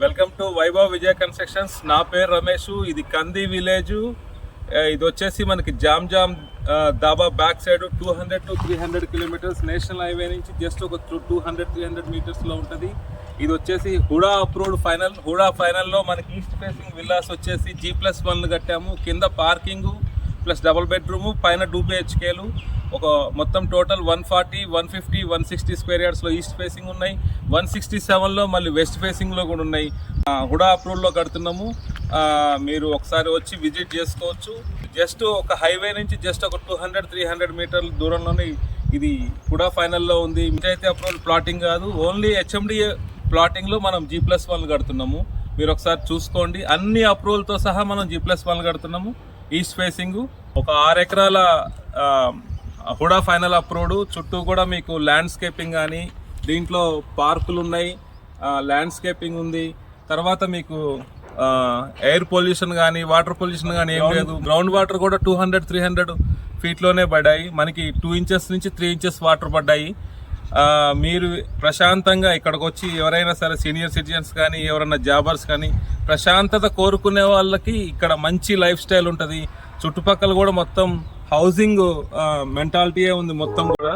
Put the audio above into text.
Welcome to Vaibhav Vijaya constructions. నా పేరు రమేష్. ఇది కంది విలేజ్. ఇది వచ్చేసి మనకి jam dhaba back side 200 to 300 kilometres national highway నుంచి జస్ట్ ఒక 200-300 మీటర్స్లో ఉంటుంది. ఇది వచ్చేసి హుడా అప్రూవ్డ్ ఫైనల్. హుడా ఫైనల్లో మనకి ఈస్ట్ ఫేసింగ్ విల్లాస్ వచ్చేసి G+1 కట్టాము. కింద పార్కింగ్ ప్లస్ డబుల్ బెడ్రూము, పైన 2 BHKలు, ఒక మొత్తం టోటల్ 140, 150, 160 స్క్వేర్ యార్డ్స్లో ఈస్ట్ ఫేసింగ్ ఉన్నాయి. 167లో మళ్ళీ వెస్ట్ ఫేసింగ్లో కూడా ఉన్నాయి. హుడా అప్రూవ్లో కడుతున్నాము. మీరు ఒకసారి వచ్చి విజిట్ చేసుకోవచ్చు. జస్ట్ ఒక హైవే నుంచి జస్ట్ ఒక 200-300 మీటర్ల దూరంలోనే ఇది హుడా ఫైనల్లో ఉంది. పంచాయతీ అప్రూవల్ ప్లాటింగ్ కాదు, ఓన్లీ HMDA ప్లాటింగ్లో మనం G+1 కడుతున్నాము. మీరు ఒకసారి చూసుకోండి. అన్ని అప్రూవల్తో సహా మనం G+1 కడుతున్నాము. ఈస్ట్ ఫేసింగ్ ఒక 6 ఎకరాల హుడా ఫైనల్ అప్రూవ్డ్. చుట్టూ కూడా మీకు ల్యాండ్స్కేపింగ్ కానీ, దీంట్లో పార్కులు ఉన్నాయి, ల్యాండ్స్కేపింగ్ ఉంది. తర్వాత మీకు ఎయిర్ పొల్యూషన్ కానీ, వాటర్ పొల్యూషన్ కానీ ఏం లేదు. గ్రౌండ్ వాటర్ కూడా 200-300 ఫీట్లోనే పడ్డాయి. మనకి 2 ఇంచెస్ నుంచి 3 ఇంచెస్ వాటర్ పడ్డాయి. మీరు ప్రశాంతంగా ఇక్కడికి వచ్చి ఎవరైనా సరే సీనియర్ సిటిజన్స్ కానీ, ఎవరైనా జాబర్స్ కానీ, ప్రశాంతత కోరుకునే వాళ్ళకి ఇక్కడ మంచి లైఫ్ స్టైల్ ఉంటుంది. చుట్టుపక్కల కూడా మొత్తం హౌసింగ్ మెంటాలిటీయే ఉంది మొత్తం కూడా.